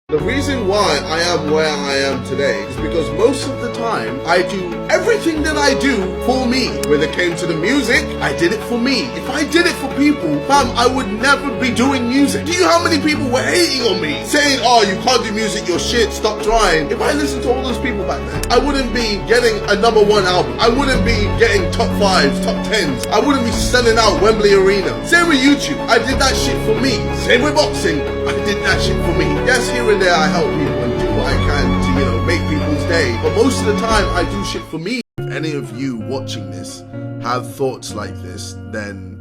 The reason why I am where I am today is because most of the time I do everything that I do for me. When it came to the music, I did it for me. If I did it for people, fam, I would never be doing music. Do you know how many people were hating on me? Saying, oh, you can't do music, you're shit, stop trying. If I listened to all those people back then, I wouldn't be getting a #1 album. I wouldn't be getting top 5s, top 10s. I wouldn't be selling out Wembley Arena. Same with YouTube. I did that shit for me. Same with boxing. I did that shit for me. Yes, here and there I help people and do what I can to, make people's day. But most of the time I do shit for me. If any of you watching this have thoughts like this, then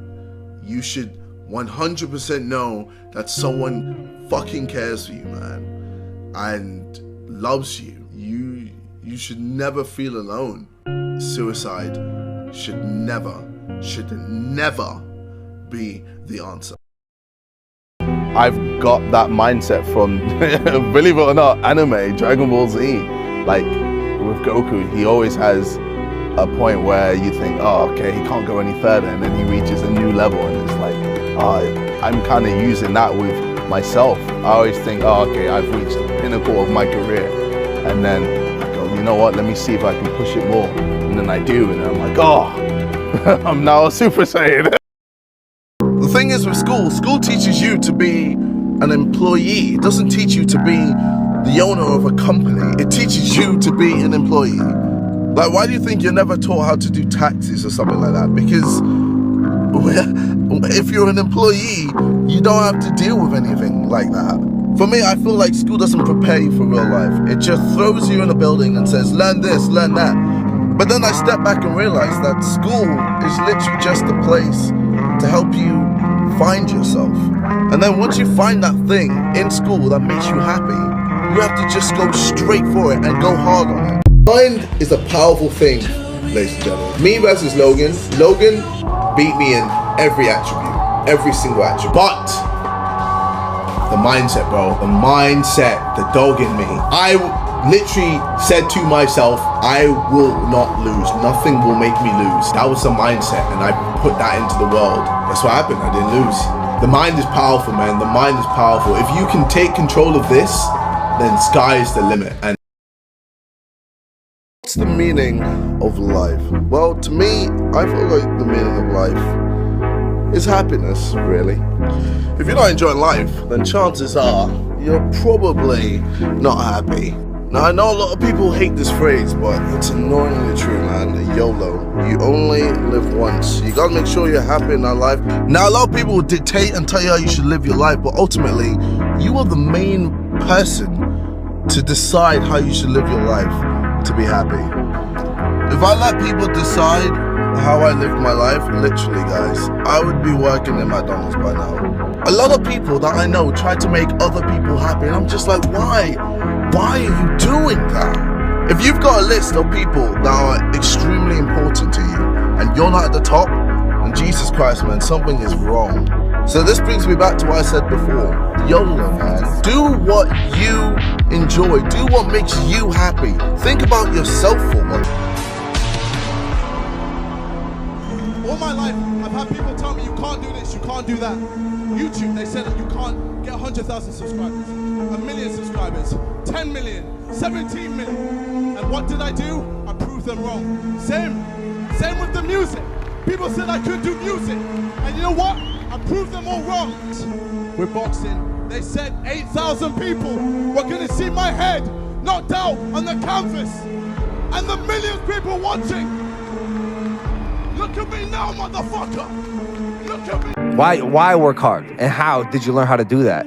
you should 100% know that someone fucking cares for you, man, and loves you. You should never feel alone. Suicide should never be the answer. I've got that mindset from, believe it or not, anime, Dragon Ball Z. Like with Goku, he always has a point where you think, oh, okay, he can't go any further, and then he reaches a new level, and it's like, I'm kind of using that with myself. I always think, oh, okay, I've reached the pinnacle of my career, and then I go, you know what, let me see if I can push it more, and then I do, and I'm like, oh, I'm now a Super Saiyan. The thing is with school teaches you to be an employee. It doesn't teach you to be the owner of a company. It teaches you to be an employee. Like, why do you think you're never taught how to do taxes or something like that? Because if you're an employee, you don't have to deal with anything like that. For me, I feel like school doesn't prepare you for real life. It just throws you in a building and says, learn this, learn that. But then I step back and realize that school is literally just a place to help you find yourself. And then once you find that thing in school that makes you happy, you have to just go straight for it and go hard on it. Mind is a powerful thing, ladies and gentlemen. Me versus Logan. Logan beat me in every attribute, every single attribute. But the mindset, bro, the mindset, the dog in me. I literally said to myself, I will not lose. Nothing will make me lose. That was the mindset, and I put that into the world. That's what happened. I didn't lose. The mind is powerful, man. The mind is powerful. If you can take control of this, then sky is the limit. And what's the meaning of life? Well, to me, I feel like the meaning of life is happiness, really. If you're not enjoying life, then chances are you're probably not happy. Now, I know a lot of people hate this phrase, but it's annoyingly true, man. YOLO. You only live once. You gotta make sure you're happy in that life. Now, a lot of people will dictate and tell you how you should live your life, but ultimately, you are the main person to decide how you should live your life to be happy. If I let people decide how I live my life, literally, guys, I would be working in McDonald's by now. A lot of people that I know try to make other people happy, and I'm just like, why? Why are you doing that? If you've got a list of people that are extremely important to you and you're not at the top, then Jesus Christ, man, something is wrong. So this brings me back to what I said before. YOLO, man. Do what you enjoy. Do what makes you happy. Think about yourself for once. All my life, I've had people tell me, you can't do this, you can't do that. YouTube, they said that you can't get 100,000 subscribers, 1 million subscribers, 10 million, 17 million. And what did I do? I proved them wrong. Same with the music. People said I couldn't do music. And you know what? I proved them all wrong. With boxing, they said 8,000 people were gonna see my head knocked out on the canvas. And the millions of people watching. Look at me now, motherfucker. Look at me. Why work hard? And how did you learn how to do that?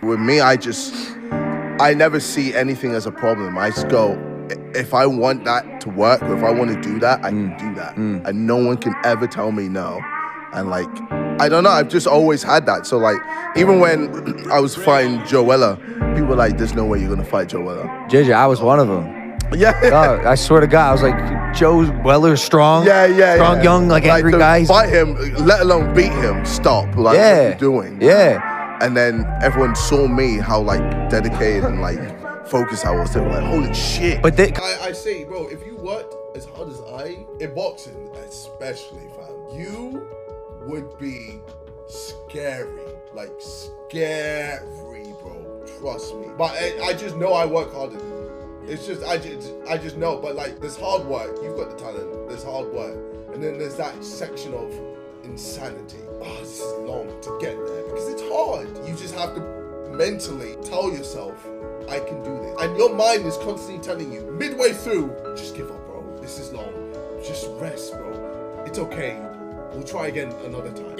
With me, I never see anything as a problem. I just go, if I want that to work, or if I want to do that, I can do that. And no one can ever tell me no. And like, I don't know, I've just always had that. So like, even when I was fighting Joella, people were like, there's no way you're gonna fight Joella. JJ, I was one of them. Yeah. God, I swear to God, I was like, Joe Weller's strong. Yeah. Strong, young, like angry guys. Fight him, let alone beat him, stop. Like, what are you doing? Yeah. And then everyone saw me, how like dedicated and like focused I was. They were like, holy shit. But I say, bro, if you worked as hard as I, in boxing especially, fam, you would be scary. Like, scary, bro. Trust me. But I just know I work harder than you. It's just, I just know. But like, there's hard work. You've got the talent. There's hard work. And then there's that section of insanity. Oh, this is long to get there because it's hard. You just have to mentally tell yourself, I can do this. And your mind is constantly telling you, midway through, just give up, bro. This is long. Just rest, bro. It's okay. We'll try again another time.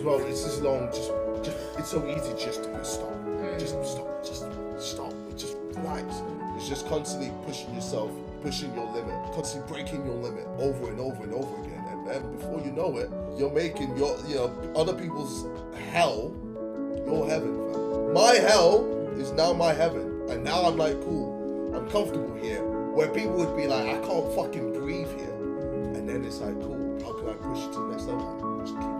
Bro, it's this long. Just it's so easy just to stop. Just stop. Just stop. Just relax. It's just constantly pushing yourself, pushing your limit, constantly breaking your limit over and over and over again. And then before you know it, you're making your, other people's hell your heaven, fam. My hell is now my heaven. And now I'm like, cool, I'm comfortable here. Where people would be like, I can't fucking breathe here. And then it's like, cool, how can I push it to the next level? Just keep going.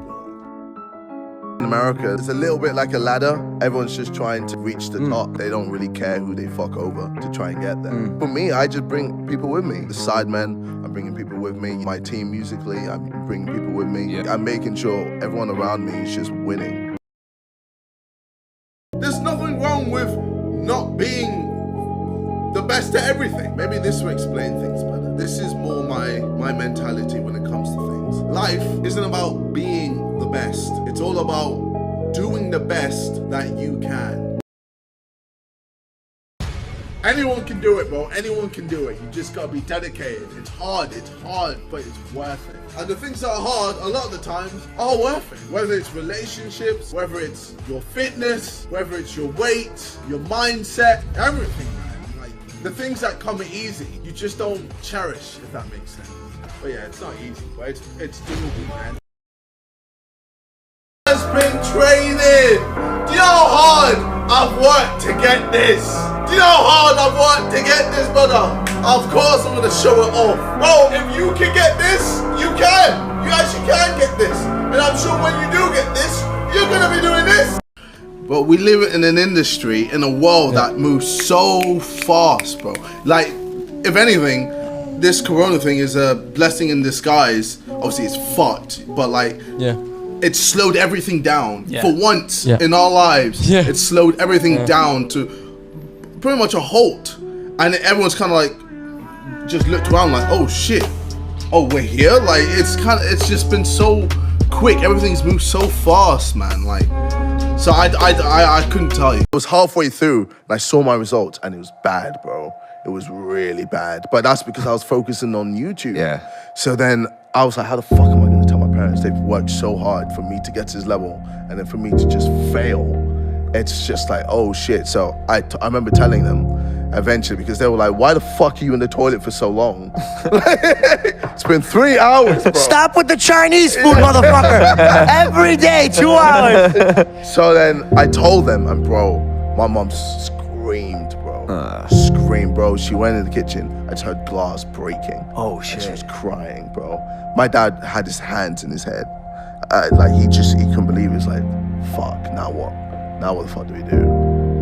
In America, it's a little bit like a ladder. Everyone's just trying to reach the top. They don't really care who they fuck over to try and get there. For me, I just bring people with me. The sidemen, I'm bringing people with me. My team musically, I'm bringing people with me. Yeah. I'm making sure everyone around me is just winning. There's nothing wrong with not being the best at everything. Maybe this will explain things better. This is more my mentality when it comes to things. Life isn't about being the best. It's all about doing the best that you can. Anyone can do it, bro. Anyone can do it. You just gotta be dedicated. It's hard, but it's worth it. And the things that are hard, a lot of the times, are worth it. Whether it's relationships, whether it's your fitness, whether it's your weight, your mindset, everything, man. Like, the things that come easy, you just don't cherish, if that makes sense. But yeah, it's not easy, but it's doable, man. Has been training. Do you know how hard I've worked to get this? Do you know how hard I've worked to get this, brother? Of course I'm gonna show it off. Bro, if you can get this, you can. You actually can get this. And I'm sure when you do get this, you're gonna be doing this. But we live in an industry, in a world that moves so fast, bro. Like, if anything, this corona thing is a blessing in disguise. Obviously it's fucked, but like, it slowed everything down. For once in our lives, it slowed everything down to pretty much a halt. And everyone's kind of like, just looked around like, oh shit, oh we're here? Like, it's just been so quick. Everything's moved so fast, man. Like, so I couldn't tell you. It was halfway through and I saw my results and it was bad, bro. It was really bad. But that's because I was focusing on YouTube. Yeah. So then I was like, how the fuck am I gonna tell my parents? They've worked so hard for me to get to this level and then for me to just fail. It's just like, oh shit. So I remember telling them eventually, because they were like, why the fuck are you in the toilet for so long? It's been 3 hours, bro. Stop with the Chinese food, motherfucker. Every day, 2 hours. So then I told them, and bro, my mom screamed, bro. Screamed, bro. She went in the kitchen. I just heard glass breaking. Oh shit. And she was crying, bro. My dad had his hands in his head. Like he couldn't believe it. He was like, fuck, now what? Now what the fuck do we do?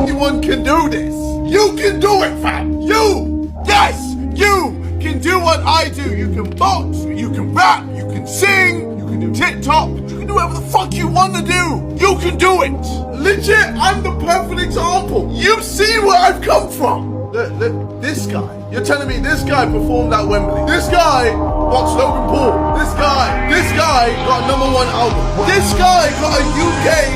Anyone can do this. You can do it, fam. You, yes, you can do what I do. You can box, you can rap, you can sing, you can do TikTok, you can do whatever the fuck you want to do. You can do it. Legit, I'm the perfect example. You've seen where I've come from. Look, this guy. You're telling me this guy performed at Wembley. This guy boxed Logan Paul. This guy got a #1 album. This guy got a UK